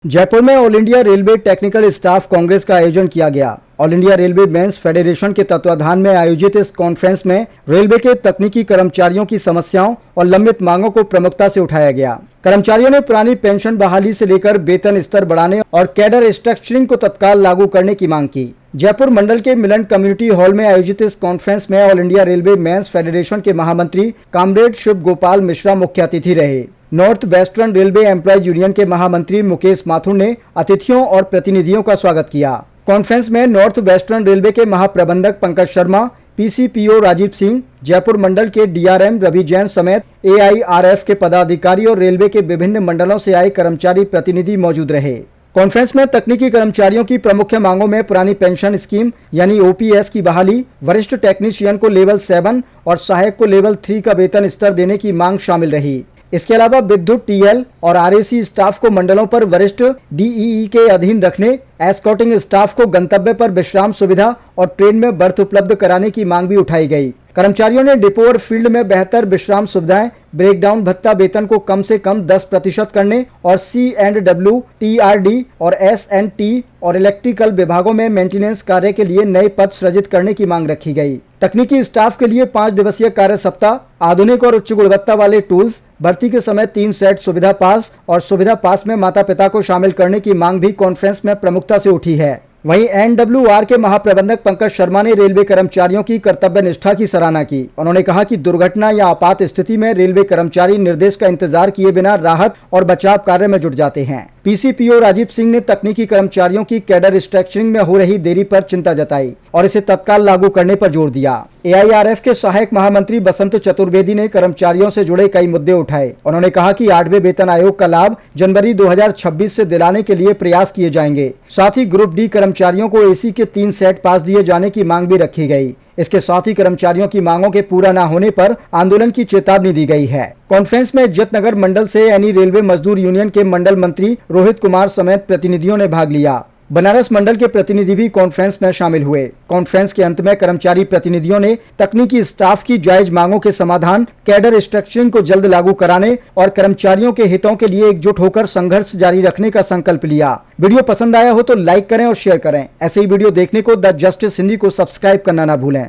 जयपुर में all India railway technical staff Congress का आयोजन किया गया। All India railway men's federation के तत्वाधान में आयोजित इस कॉन्फ्रेंस में रेलवे के तकनीकी कर्मचारियों की समस्याओं और लंबित मांगों को प्रमुखता से उठाया गया। कर्मचारियों ने पुरानी पेंशन बहाली से लेकर वेतन स्तर बढ़ाने और कैडर स्ट्रक्चरिंग को तत्काल लागू करने की मांग की। जयपुर मंडल के मिलन कम्युनिटी हॉल में आयोजित इस कॉन्फ्रेंस में all India railway men's federation के महामंत्री कामरेड शिव गोपाल मिश्रा मुख्य अतिथि रहे। North western railway employees union के महामंत्री मुकेश माथुर ने अतिथियों और प्रतिनिधियों का स्वागत किया। कॉन्फ्रेंस में नॉर्थ वेस्टर्न रेलवे के महाप्रबंधक पंकज शर्मा, पीसीपीओ राजीव सिंह, जयपुर मंडल के डीआरएम रवि जैन समेत एआईआरएफ के पदाधिकारी और रेलवे के विभिन्न मंडलों से आए कर्मचारी प्रतिनिधि मौजूद रहे। कॉन्फ्रेंस में तकनीकी कर्मचारियों की प्रमुख मांगों में पुरानी पेंशन स्कीम यानी ओपीएस की बहाली, वरिष्ठ टेक्नीशियन को लेवल 7 और सहायक को लेवल 3 का वेतन स्तर देने की मांग शामिल रही। इसके अलावा विद्युत टीएल और आरएसी स्टाफ को मंडलों पर वरिष्ठ डीईई के अधीन रखने, एस्कॉर्टिंग स्टाफ को गंतव्य पर विश्राम सुविधा और ट्रेन में बर्थ उपलब्ध कराने की मांग भी उठाई गई। कर्मचारियों ने डिपो और फील्ड में बेहतर विश्राम सुविधाएं, ब्रेकडाउन भत्ता वेतन को कम से कम 10% करने और C&W, TRD और S&T और इलेक्ट्रिकल विभागों में मेंटेनेंस कार्य के लिए नए पद सृजित करने की मांग रखी गई। तकनीकी स्टाफ के लिए 5 दिवसीय कार्य सप्ताह, आधुनिक और उच्च गुणवत्ता वाले टूल्स, भर्ती के समय 3 सेट सुविधा पास और सुविधा पास में माता पिता को शामिल करने की मांग भी कॉन्फ्रेंस में प्रमुखता से उठी है। वहीं NWR के महाप्रबंधक पंकज शर्मा ने रेलवे कर्मचारियों की कर्तव्य निष्ठा की सराहना की। उन्होंने कहा कि दुर्घटना या आपात स्थिति में रेलवे कर्मचारी निर्देश का इंतजार किए बिना राहत और बचाव कार्य में जुट जाते हैं। पीसीपीओ राजीव सिंह ने तकनीकी कर्मचारियों की कैडर स्ट्रक्चरिंग में हो रही देरी पर चिंता जताई और इसे तत्काल लागू करने पर जोर दिया। एआईआरएफ के सहायक महामंत्री बसंत चतुर्वेदी ने कर्मचारियों से जुड़े कई मुद्दे उठाए। उन्होंने कहा कि 8वें वेतन आयोग का लाभ जनवरी 2026 से दिलाने के लिए प्रयास किए जाएंगे। साथ ही ग्रुप डी कर्मचारियों को एसी के 3 सेट पास दिए जाने की मांग भी रखी गई। इसके साथ ही कर्मचारियों की मांगों के पूरा न होने पर आंदोलन की चेतावनी दी गई है। कॉन्फ्रेंस में इज्जतनगर मंडल से यानी रेलवे मजदूर यूनियन के मंडल मंत्री रोहित कुमार समेत प्रतिनिधियों ने भाग लिया। बनारस मंडल के प्रतिनिधि भी कॉन्फ्रेंस में शामिल हुए। कॉन्फ्रेंस के अंत में कर्मचारी प्रतिनिधियों ने तकनीकी स्टाफ की जायज मांगों के समाधान, कैडर स्ट्रक्चरिंग को जल्द लागू कराने और कर्मचारियों के हितों के लिए एकजुट होकर संघर्ष जारी रखने का संकल्प लिया। वीडियो पसंद आया हो तो लाइक करें और शेयर करें। ऐसे ही वीडियो देखने को द जस्टिस हिंदी को सब्सक्राइब करना ना भूलें।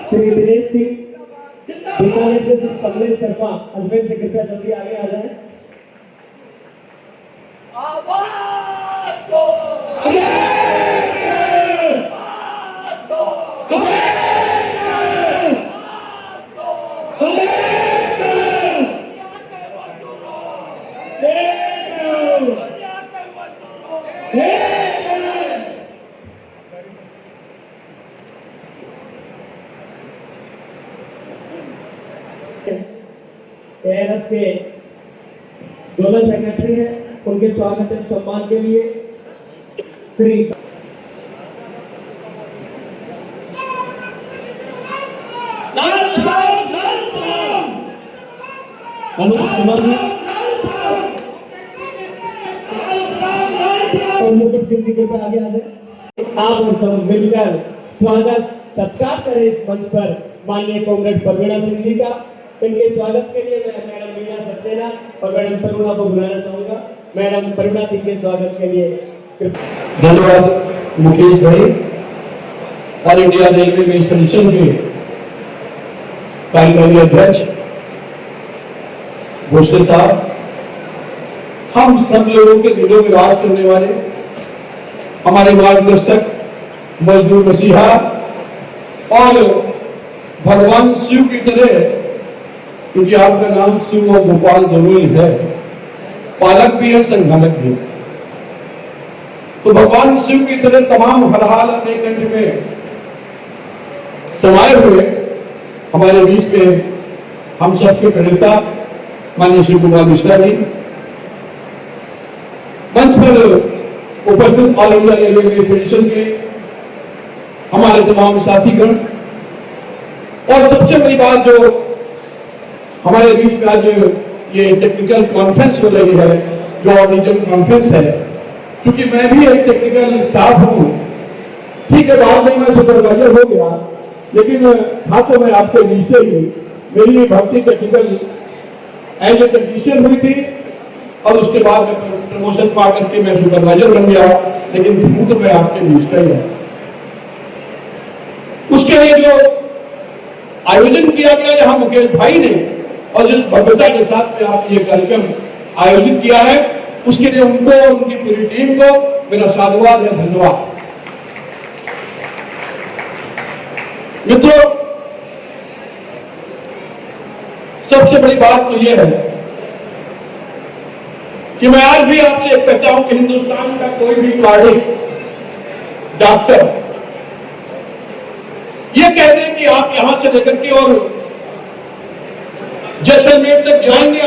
श्री दिनेश सिंह बीकानेर से कमलेश शर्मा अजमेर से कृपया जल्दी आगे आ जाए। एआरएफ के जोनल सेक्रेटरी हैं, उनके स्वागत एवं सम्मान के लिए श्री और मुकुट सिंह जी के आगे आ जाए। आप सब मिलकर स्वागत सत्कार करें इस मंच पर माननीय कॉमरेड परवीणा सिंह जी का। इनके स्वागत के लिए मैं मैडम मीना सक्सेना और मैडम करुणा को बुलाना चाहूंगा। मैडम करुणा सिंह के स्वागत के लिए धन्यवाद मुकेश भाई। All India railway men's federation के कार्यकारी अध्यक्ष भोसले साहब, हम सब लोगों के दिलों में वास करने वाले हमारे मार्गदर्शक, मजदूर मसीहा और भगवान शिव की तरह, क्योंकि आपका नाम शिव और गोपाल जरूरी है, पालक भी है, संघालक भी। तो भगवान शिव की तरह तमाम हर हाल अपने कंठ में समाये हुए हमारे बीच में हम सबके प्रणेता माननीय श्री कुमार मिश्रा जी मंच पर उपस्थित ऑल इंडिया रेलवे फेडरेशन के हमारे तमाम साथीगण, और सबसे बड़ी बात जो हमारे बीच में आज ये टेक्निकल कॉन्फ्रेंस हो रही है, जो ऑडिटर कॉन्फ्रेंस है, क्योंकि मैं भी एक टेक्निकल स्टाफ हूं, ठीक है, बाद में मैं सुपरवाइजर हो गया, लेकिन था तो मैं आपके नीचे ही, मेरी भर्ती टेक्निकल एज ए टेक्नीशियन हुई थी, और उसके बाद प्रमोशन पा करके मैं सुपरवाइजर बन गया, लेकिन हूं तो मैं आपके बीच का ही है। उसके लिए जो आयोजन किया गया जहां मुकेश भाई ने, और जिस भव्यता के साथ में आपने ये कार्यक्रम आयोजित किया है, उसके लिए उनको और उनकी पूरी टीम को मेरा साधुवाद है, धन्यवाद। मित्रों, सबसे बड़ी बात तो यह है कि मैं आज भी आपसे कहता हूं कि हिंदुस्तान का कोई भी कार्डिक डॉक्टर ये कह दें कि आप यहां से लेकर के और जैसलमेर तक जाएंगे,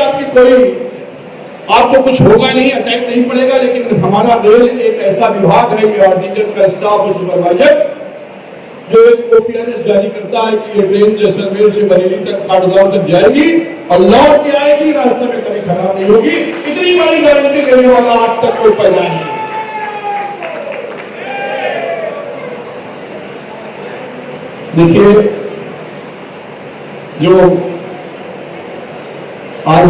आपको कुछ होगा नहीं, अटैक नहीं पड़ेगा, लेकिन हमारा रेल एक ऐसा विभाग है कि ऑर्डिनेटर का स्टाफ और सुपरवाइजर जो एक ओपीआरएस जारी करता है कि ये ट्रेन जैसलमेर से बरेली तक, काठगोदाम तक जाएगी और लौट के आएगी, रास्ते में कभी खराब नहीं होगी, इतनी बड़ी गारंटी देने वाला आज तक कोई पैदा नहीं। देखिए, जो आज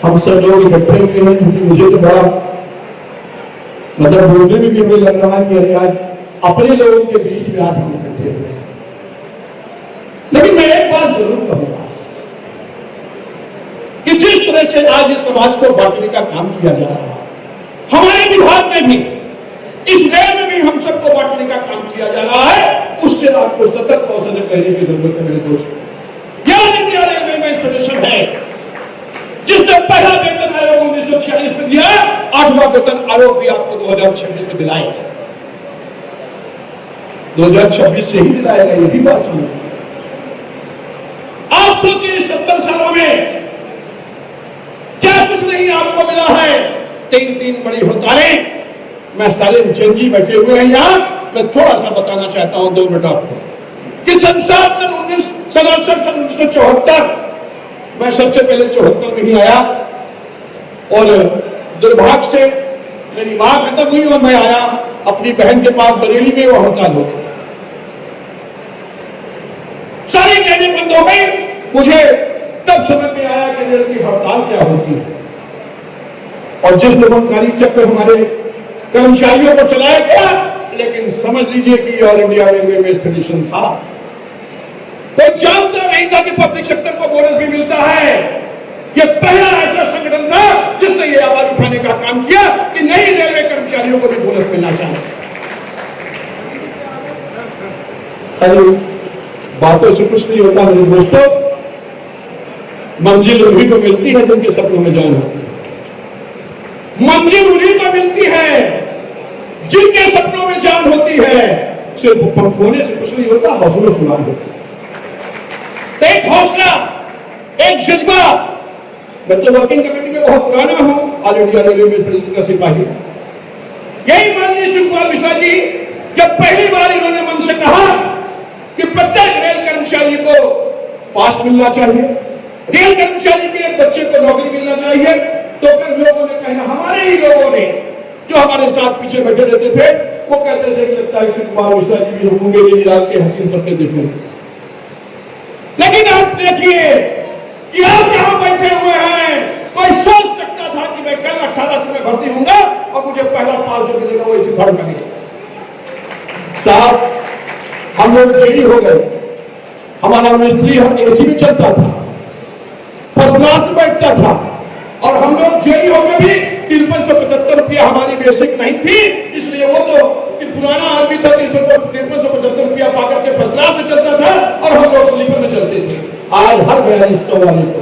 हम सब लोग इकट्ठे हुए हैं, क्योंकि मुझे तो बड़ा मतलब बोलने में भी हमें लग रहा है कि अरे आज अपने लोगों के बीच में आज हम इकट्ठे हुए हैं। लेकिन मैं एक बात जरूर कहूंगा कि जिस तरह से आज इस समाज को बांटने का काम किया जा रहा है, हमारे विभाग में भी, इस रेल में भी हम सबको बांटने का काम किया जा रहा है, उससे आपको सतर्क और सजग रहने की जरूरत है मेरे दोस्त। ऑल इंडिया रेलवे फेडरेशन है जिसने पहला वेतन आयोग 1946 में दिया, 8वां वेतन आयोग भी आपको 2026 में दिलाएगा, 2026 से ही दिलाएगा, ये भी बात समझ। आप सोचिए 70 सालों में क्या कुछ नहीं आपको मिला है। 3 बड़ी हड़तालें, मैं सारे जंगी बैठे हुए हैं यहां, मैं थोड़ा सा बताना चाहता हूं 2 मिनट आपको कि संसद सन 1974 मैं सबसे पहले 74 में ही आया, और दुर्भाग्य से मेरी मां खत्म हुई और मैं आया अपनी बहन के पास बरेली में, वो हड़ताल हो गई, सारी ट्रेनें बंद हो गई। मुझे तब समझ में आया कि रेल की हड़ताल क्या होती है, और जिस दमनकारी चक्र हमारे कर्मचारियों को चलाया गया, लेकिन समझ लीजिए कि ऑल इंडिया रेलवे फेडरेशन था, तो जानता नहीं था कि पब्लिक सेक्टर को बोनस भी मिलता है। यह पहला ऐसा संगठन था जिसने यह आवाज उठाने का काम किया कि नई रेलवे कर्मचारियों को भी बोनस मिलना चाहिए। बातों से कुछ नहीं होता मेरे दोस्तों, मंजिल उन्हीं को मिलती है जिनके सपनों में जान होती है। मंजिल उन्हीं को मिलती है जिनके सपनों में जान होती है। सिर्फ पंख होने से कुछ नहीं होता, हौसलों से होता है। एक हौसला, एक जज्बा। मैं तो वर्किंग कमेटी में बहुत पुराना हूं, ऑल इंडिया रेलवे फेडरेशन का सिपाही। यही माननीय श्री कुमार मिश्रा जी जब पहली बार इन्होंने मन से कहा कि प्रत्येक रेल कर्मचारी को पास मिलना चाहिए, रेल कर्मचारी के एक बच्चे को नौकरी मिलना चाहिए, तो फिर लोगों ने कहना, हमारे ही लोगों ने जो हमारे साथ पीछे बैठे रहते थे, वो कहते थे कि लगता है श्री कुमार मिश्रा जी भी होंगे ये डाल के हसीन सपने देखेंगे। लेकिन आप देखिए कि आप यहां बैठे हुए हैं, कोई सोच सकता था कि मैं कल 18 में भर्ती होऊंगा और मुझे पहला पास जो मिलेगा वो इसी फर्म का मिलेगा। साहब, हम लोग जेडी हो गए, हमारा मिस्त्री हम एसी में चलता था, फर्स्ट क्लास में बैठता था, और हम लोग जेडी हो गए भी 5375 रुपया हमारी बेसिक नहीं थी, इसलिए वो तो कि पुराना आदमी था 5375 रुपया पाकर के फर्स्ट क्लास में चलता था और हम लोग स्लीपर में चलते थे। आज हर 4200 वाले को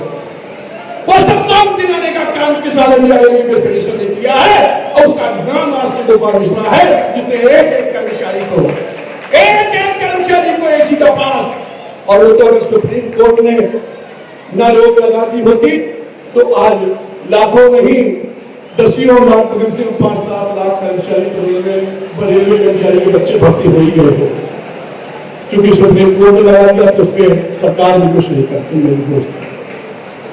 वो सम्मान दिलाने का काम किसान रेलवे फेडरेशन ने किया है, और उसका नाम आज से कुमार मिश्रा है, जिसने एक कर्मचारी को एसी का पास, और वो तो सुप्रीम कोर्ट ने न रोक लगा दी होती तो आज लाखों नहीं 10 और लाख कम से कम 5-7 लाख कर्मचारी रेलवे कर्मचारी के बच्चे भर्ती हो ही गए हो, क्योंकि सुप्रीम कोर्ट ने लगाया गया तो उस पर सरकार भी कुछ नहीं करती मेरी दोस्त।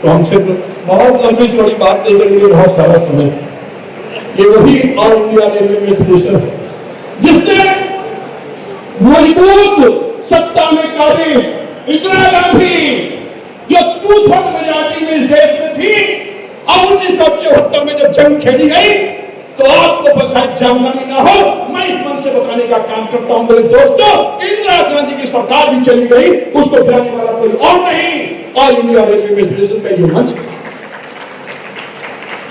तो हमसे बहुत लंबी चौड़ी बात नहीं करेंगे, बहुत सारा समय। ये वही ऑल इंडिया रेलवे एडमिनिस्ट्रेशन है जिसने मजबूत सत्ता में काबिज इंदिरा गांधी जो टूथन मेजॉरिटी में इस देश में थी, और 1974 में जब जंग खेली गई तो आपको बस आज जानकारी ना हो, मैं इस मन से बताने का काम करता हूं मेरे दोस्तों, इंदिरा गांधी की सरकार भी चली गई, उसको गिराने वाला कोई और नहीं, ऑल इंडिया रेलवे एडमिनिस्ट्रेशन का ये मंच।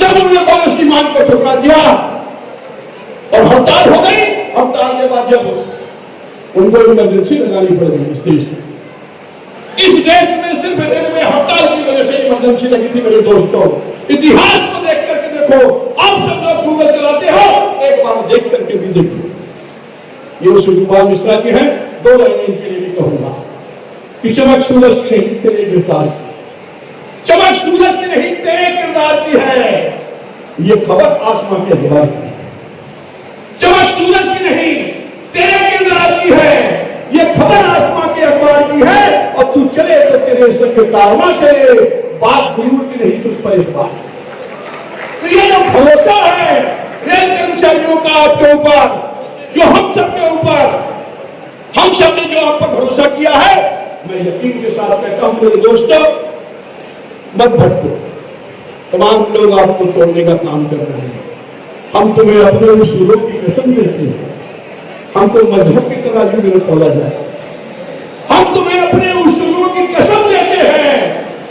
जब उन्होंने कांग्रेस की मांग को ठुकरा दिया और हड़ताल हो गई, हड़ताल के बाद जब उनको इमरजेंसी लगानी पड़ गई इस देश में सिर्फ रेलवे हड़ताल की वजह से इमरजेंसी लगी थी मेरे दोस्तों। इतिहास को देख करके देखो, आप सब लोग गूगल चलाते हो, एक बार देख करके भी देखो। ये सुखपाल मिश्रा जी हैं, 2 लाइनें इनके लिए भी कहूंगा कि चमक सूरज की नहीं तेरे किरदार की, चमक सूरज की नहीं तेरे किरदार की है। ये खबर आसमां के अखबार की, चमक सूरज की नहीं तेरे किरदार की है, ये खबर आसमां के अखबार की है, और तू चले तो तेरे सबके कारवां चले, बात जरूर की नहीं तुझ पर एक बात। तो ये जो भरोसा है रेल कर्मचारियों का आपके ऊपर, जो हम सबके ऊपर, हम सब ने जो आप पर भरोसा किया है, मैं यकीन के साथ कहता हूं मेरे दोस्तों, मत भटको। तमाम लोग आपको तोड़ने का काम कर रहे हैं, हम तुम्हें अपने उस लोग की कसम देते हैं, हमको मजहब की तराजू में तोला जाए, हम तुम्हें अपने उसूलों की कसम देते हैं,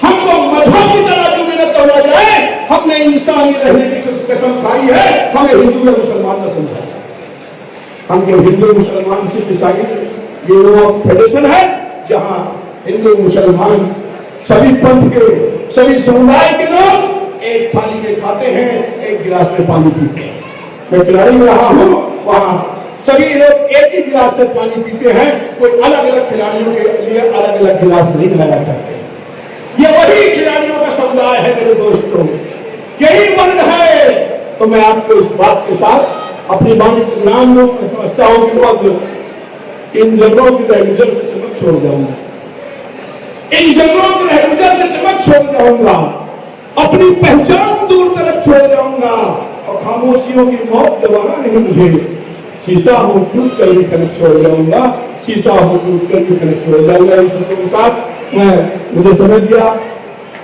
हमको मजहब की तराजू में न तोला जाए। हमने इंसानी रहने की कसम खाई है, हमें हिंदू या मुसलमान न समझा। हम जो हिंदू मुसलमान सिख ईसाई ये लोग फेडरेशन है, जहां हिंदू मुसलमान सभी पंथ के सभी समुदाय के लोग एक थाली में खाते हैं, एक गिलास में पानी पीते हैं। मैं खिलाड़ी में रहा हूं, वहां सभी लोग एक ही गिलास से पानी पीते हैं, कोई अलग अलग खिलाड़ियों के लिए अलग अलग गिलास नहीं लगाया करते। ये वही खिलाड़ियों का समुदाय है मेरे दोस्तों, यही वर्ग है। तो मैं आपको इस बात के साथ अपनी वाणी के नाम में समझता हूं कि वक्त इन जगहों की रहगुजर से चमक छोड़ जाऊंगा, इन जगहों की रहगुजर से चमक छोड़ जाऊंगा, अपनी पहचान दूर तक छोड़ जाऊंगा, और खामोशियों की मौत दबाना नहीं मुझे। शीशा हूं टूट कर भी कनेक्ट छोड़ जाऊंगा, शीशा हूं टूट कर भी कनेक्ट छोड़ जाऊंगा। इन सबके साथ मैं मुझे समझ गया,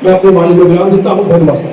मैं अपने वाणी को विराम देता हूं। धन्यवाद।